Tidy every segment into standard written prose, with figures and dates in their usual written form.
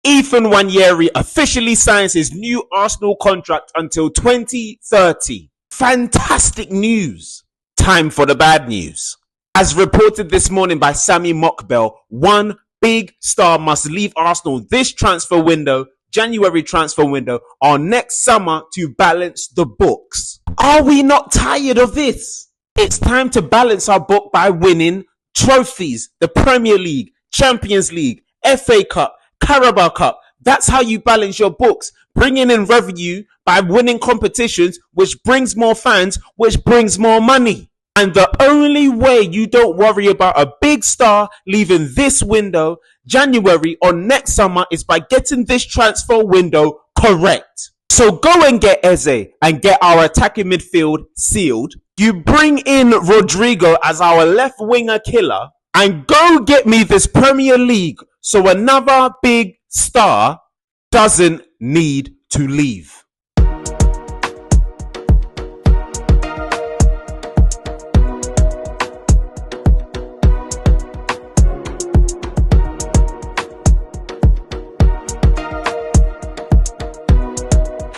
Ethan Nwaneri officially signs his new Arsenal contract until 2030. Fantastic news. Time for the bad news. As reported this morning by Sammy Mockbell, one big star must leave Arsenal this transfer window, January transfer window, or next summer to balance the books. Are we not tired of this? It's time to balance our book by winning trophies, the Premier League, Champions League, FA Cup, Carabao Cup. That's how you balance your books. Bringing in revenue by winning competitions, which brings more fans, which brings more money. And the only way you don't worry about a big star leaving this window, January or next summer, is by getting this transfer window correct. So go and get Eze and get our attacking midfield sealed. You bring in Rodrigo as our left winger killer, and go get me this Premier League so another big star doesn't need to leave.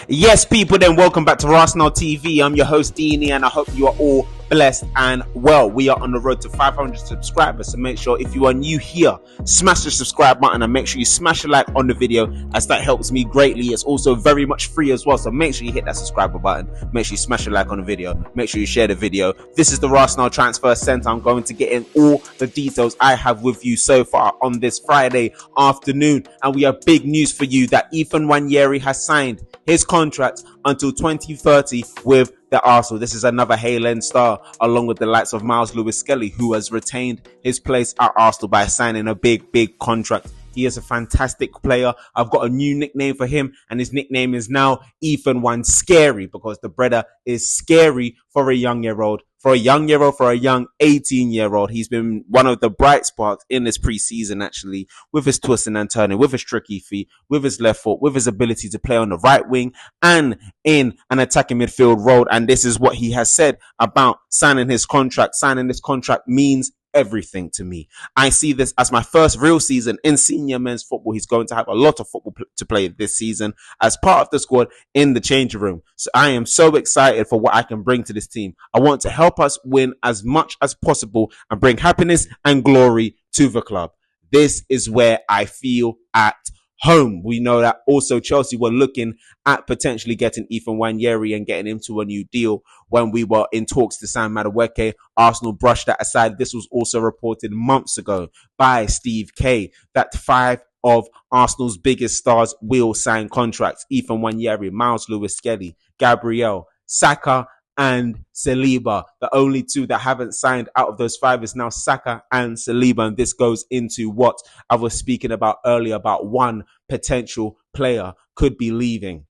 Yes, people, then welcome back to RASenal TV. I'm your host, Deanie, and I hope you are all blessed and well. We are on the road to 500 subscribers, so make sure if you are new here, smash the subscribe button and make sure you smash a like on the video, as that helps me greatly. It's also very much free as well, so make sure you hit that subscribe button, make sure you smash a like on the video, make sure you share the video. This is the RASenal Transfer Center. I'm going to get in all the details I have with you so far on this Friday afternoon, and we have big news for you that Ethan Nwaneri has signed his contract until 2030 with the Arsenal. This is another Haaland star, along with the likes of Miles Lewis-Skelly, who has retained his place at Arsenal by signing a big contract. He is a fantastic player. I've got a new nickname for him, and his nickname is now Ethan Scary, because the brother is scary for a young 18-year-old. He's been one of the bright sparks in this preseason, actually, with his twisting and turning, with his tricky feet, with his left foot, with his ability to play on the right wing and in an attacking midfield role. And this is what he has said about signing his contract. Signing this contract means everything to me. I see this as my first real season in senior men's football. He's going to have a lot of football to play this season as part of the squad in the changing room. So I am so excited for what I can bring to this team. I want to help us win as much as possible and bring happiness and glory to the club. This is where I feel at home. We know that also Chelsea were looking at potentially getting Ethan Nwaneri and getting him to a new deal when we were in talks to sign Madueke. Arsenal brushed that aside. This was also reported months ago by Steve K that 5 of Arsenal's biggest stars will sign contracts. Ethan Nwaneri, Miles Lewis-Skelly, Gabriel, Saka, and Saliba. The only 2 that haven't signed out of those 5 is now Saka and Saliba. And this goes into what I was speaking about earlier, about one potential player could be leaving.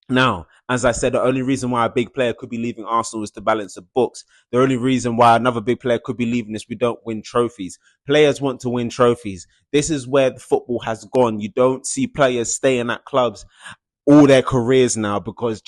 Now, as I said, the only reason why a big player could be leaving Arsenal is to balance the books. The only reason why another big player could be leaving is we don't win trophies. Players want to win trophies. This is where the football has gone. You don't see players staying at clubs all their careers now because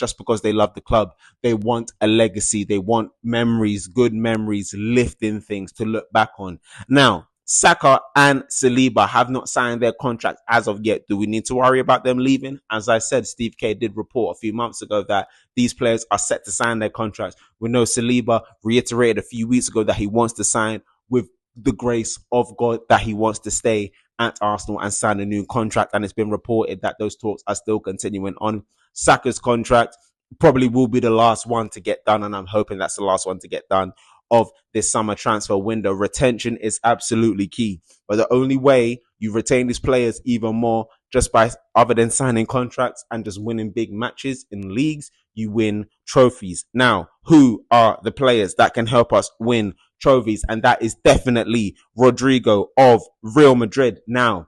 they love the club. They want a legacy. They want memories, good memories, lifting things to look back on. Now, Saka and Saliba have not signed their contracts as of yet. Do we need to worry about them leaving? As I said, Steve K did report a few months ago that these players are set to sign their contracts. We know Saliba reiterated a few weeks ago that he wants to sign with the grace of God, that he wants to stay at Arsenal and sign a new contract. And it's been reported that those talks are still continuing on. Saka's contract probably will be the last one to get done, and I'm hoping that's the last one to get done of this summer transfer window. Retention is absolutely key, but the only way you retain these players even more just by, other than signing contracts and just winning big matches in leagues, you win trophies. Now, who are the players that can help us win trophies? And that is definitely Rodrigo of Real Madrid. Now,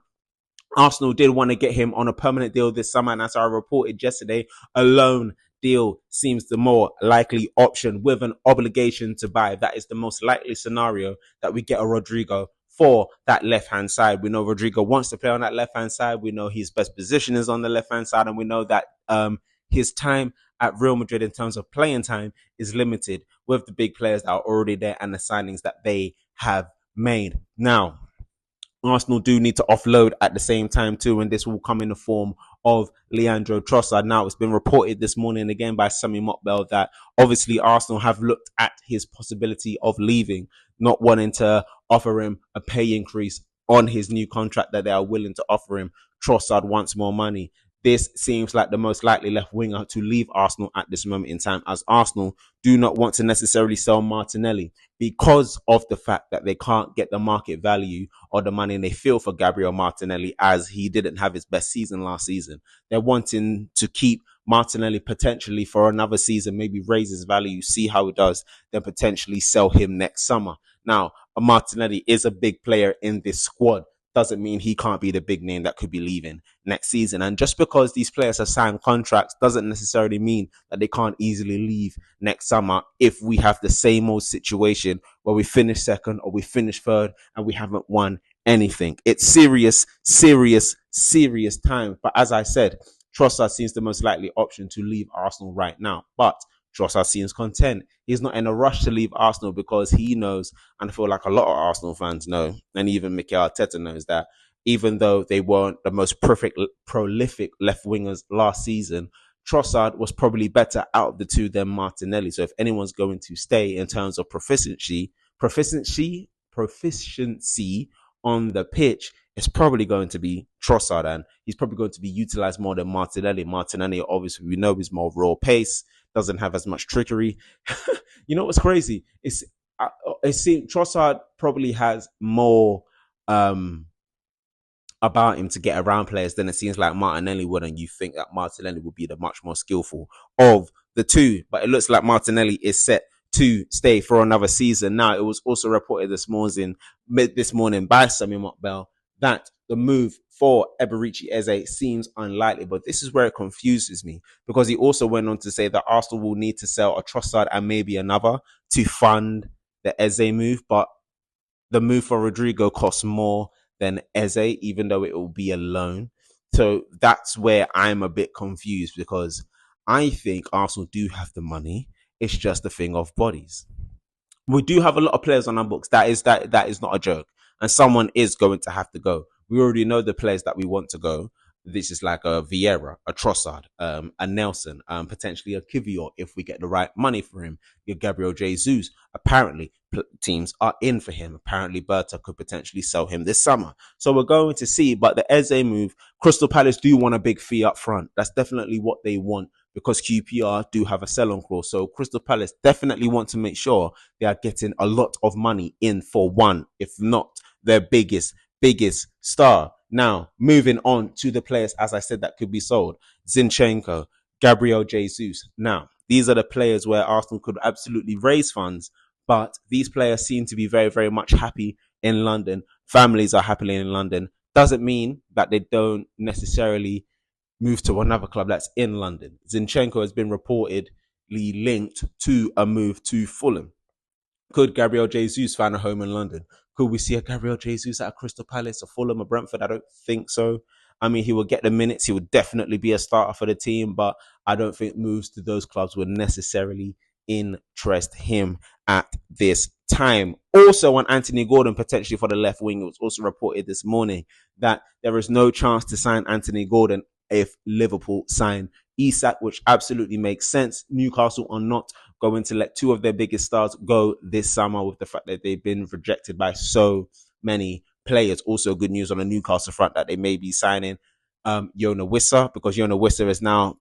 Arsenal did want to get him on a permanent deal this summer, and as I reported yesterday, a loan deal seems the more likely option with an obligation to buy. That is the most likely scenario that we get a Rodrigo for that left-hand side. We know Rodrigo wants to play on that left-hand side. We know his best position is on the left-hand side, and we know that his time at Real Madrid in terms of playing time is limited with the big players that are already there and the signings that they have made. Now, Arsenal do need to offload at the same time too, and this will come in the form of Leandro Trossard. Now, it's been reported this morning again by Sammy Mokbel that obviously Arsenal have looked at his possibility of leaving, not wanting to offer him a pay increase on his new contract that they are willing to offer him. Trossard wants more money. This seems like the most likely left winger to leave Arsenal at this moment in time, as Arsenal do not want to necessarily sell Martinelli because of the fact that they can't get the market value or the money they feel for Gabriel Martinelli, as he didn't have his best season last season. They're wanting to keep Martinelli potentially for another season, maybe raise his value, see how it does, then potentially sell him next summer. Now, Martinelli is a big player in this squad. Doesn't mean he can't be the big name that could be leaving next season. And just because these players have signed contracts doesn't necessarily mean that they can't easily leave next summer if we have the same old situation where we finish second or we finish third and we haven't won anything. It's serious, serious, serious time. But as I said, Trossard seems the most likely option to leave Arsenal right now. But Trossard seems content. He's not in a rush to leave Arsenal because he knows, and I feel like a lot of Arsenal fans know, and even Mikel Arteta knows, that even though they weren't the most prolific left wingers last season, Trossard was probably better out of the two than Martinelli. So if anyone's going to stay in terms of proficiency on the pitch, it's probably going to be Trossard, and he's probably going to be utilized more than Martinelli. Martinelli, obviously, we know is more raw pace, doesn't have as much trickery. You know what's crazy? It seems Trossard probably has more about him to get around players than it seems like Martinelli would, and you think that Martinelli would be the much more skillful of the two. But it looks like Martinelli is set to stay for another season. Now, it was also reported this morning by Sammy Mokbel that the move for Eberechi Eze seems unlikely, but this is where it confuses me, because he also went on to say that Arsenal will need to sell a Trossard and maybe another to fund the Eze move, but the move for Rodrigo costs more than Eze, even though it will be a loan. So that's where I'm a bit confused, because I think Arsenal do have the money. It's just a thing of bodies. We do have a lot of players on our books. That is not a joke. And someone is going to have to go. We already know the players that we want to go. This is like a Vieira, a Trossard, a Nelson, potentially a Kivior if we get the right money for him. Your Gabriel Jesus. Apparently, teams are in for him. Apparently, Berta could potentially sell him this summer. So we're going to see. But the Eze move, Crystal Palace do want a big fee up front. That's definitely what they want, because QPR do have a sell-on clause. So Crystal Palace definitely want to make sure they are getting a lot of money in for one, if not their biggest star. Now, moving on to the players, as I said, that could be sold. Zinchenko, Gabriel Jesus. Now, these are the players where Arsenal could absolutely raise funds, but these players seem to be very, very much happy in London. Families are happily in London. Doesn't mean that they don't necessarily move to another club that's in London. Zinchenko has been reportedly linked to a move to Fulham. Could Gabriel Jesus find a home in London? Could we see a Gabriel Jesus at a Crystal Palace, or Fulham, or Brentford? I don't think so. I mean, he will get the minutes. He would definitely be a starter for the team, but I don't think moves to those clubs would necessarily interest him at this time. Also, on Anthony Gordon, potentially for the left wing, it was also reported this morning that there is no chance to sign Anthony Gordon if Liverpool sign Isak, which absolutely makes sense. Newcastle are not going to let two of their biggest stars go this summer, with the fact that they've been rejected by so many players. Also, good news on the Newcastle front that they may be signing Yona Wissa, because Yona Wissa is now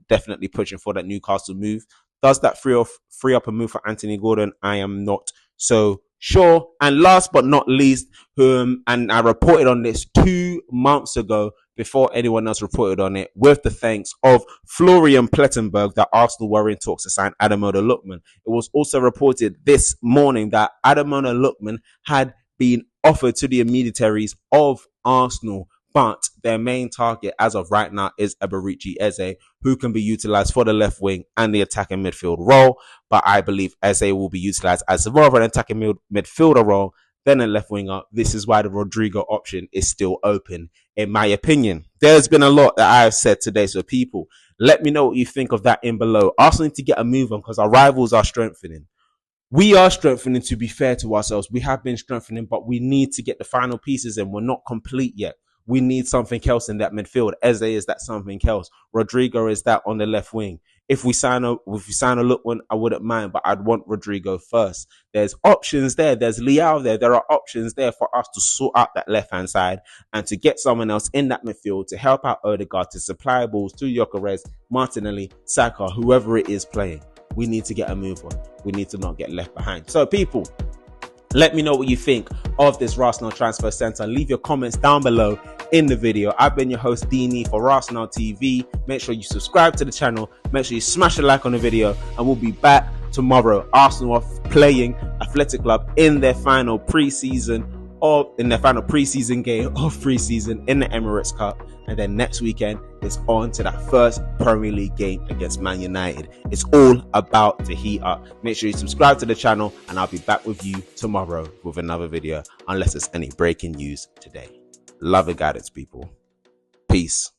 definitely pushing for that Newcastle move. Does that free up a move for Anthony Gordon? I am not so sure. And last but not least, and I reported on this 2 months ago before anyone else reported on it, with the thanks of Florian Plettenberg, that Arsenal were in talks to sign Ademola Lookman. It was also reported this morning that Ademola Lookman had been offered to the immediaries of Arsenal, but their main target as of right now is Eberechi Eze, who can be utilized for the left wing and the attacking midfield role. But I believe Eze will be utilized as more of an attacking midfielder role than a left winger. This is why the Rodrigo option is still open, in my opinion. There's been a lot that I have said today, so people, let me know what you think of that in below. Arsenal need to get a move on, because our rivals are strengthening. We are strengthening, to be fair to ourselves. We have been strengthening, but we need to get the final pieces in. We're not complete yet. We need something else in that midfield. Eze is that something else. Rodrigo is that on the left wing. If we sign a look one, I wouldn't mind, but I'd want Rodrigo first. There's options there. There's Leao there. There are options there for us to sort out that left-hand side and to get someone else in that midfield to help out Odegaard, to supply balls to Gyökeres, Martinelli, Saka, whoever it is playing. We need to get a move on. We need to not get left behind. So people, let me know what you think of this RASenal Transfer Centre. Leave your comments down below in the video. I've been your host, Dini, for RASenal TV. Make sure you subscribe to the channel. Make sure you smash a like on the video. And we'll be back tomorrow. Arsenal are playing Athletic Club in their final pre-season game of pre-season in the Emirates Cup. And then next weekend, it's on to that first Premier League game against Man United. It's all about to heat up. Make sure you subscribe to the channel, and I'll be back with you tomorrow with another video, unless there's any breaking news today. Love and guidance, people. Peace.